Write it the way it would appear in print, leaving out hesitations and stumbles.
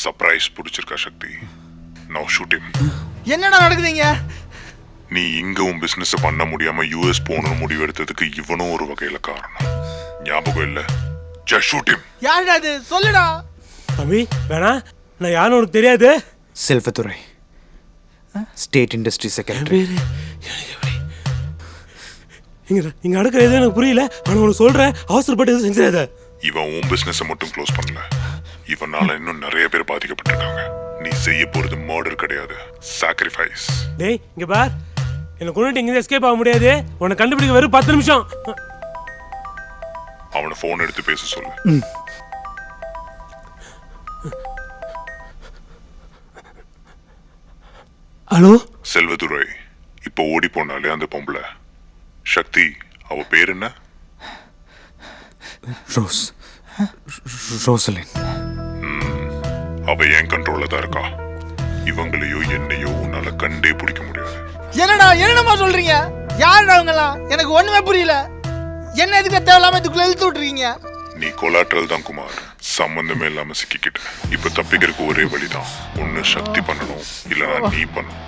Surprise பிடிச்சிருக்கா சக்தி? Now shoot him. என்னடா நடக்குதுங்க? நீ இங்க உன் பிசினஸ் பண்ண முடியாம யூஎஸ் போகணும்னு முடிவு எடுத்ததுக்கு இவனும் ஒரு வகையில காரணம். ஞாபகம் இல்ல? Just shoot him. யாருடா அது? சொல்லுடா. தம்பி வேணா, நான் யாரும் உனக்கு தெரியாது. Selvadurai, state industry secretary. இங்க நடக்கிற எதுவும் எனக்கு புரியல. ஆனா உனக்கு சொல்றேன், அவசரப்பட்டு எதுவும் செஞ்சிடாத. இவன் உன் பிசினஸ் மட்டும் க்ளோஸ் பண்ணல, இவனால இன்னும் நிறைய பேர் பாதிக்கப்பட்டிருக்காங்க. நீ செய்ய போறது மர்டர் கிடையாது, சாக்ரிஃபைஸ். டேய் இங்க பார், என்ன கொண்டுட்டு இங்க எஸ்கேப் ஆக முடியாது. உன்னை கண்டுபிடிக்க வெறும் 10 நிமிஷம். அவனை போன் எடுத்து பேச சொல்லு. ஹலோ செல்வதுரை, இப்போ ஓடி போனாலே அந்த பொம்பளை சக்தி, அவ பேர் என்ன? ரோசலின். அவ என் கண்ட்ரோல்ல தான் இருக்கா. இவங்களையோ என்னையோ உன்னால கண்டே பிடிக்க முடியாது. என்னமா சொல்றீங்க? யாருடா அவங்கலாம்? எனக்கு ஒண்ணுமே புரியல. என்ன எதுக்கு தேவையில்லாம இதுக்குள்ள இழுத்து விட்டுறீங்க? நீ கொலாட்ரல் தான் குமார், சம்பந்தமே இல்லாம சிக்கிக்கிட்ட. இப்ப தப்பிக்கிறதுக்கு ஒரே வழிதான், ஒன்னு சக்தி பண்ணணும், இல்லனா நீ பண்ணணும்.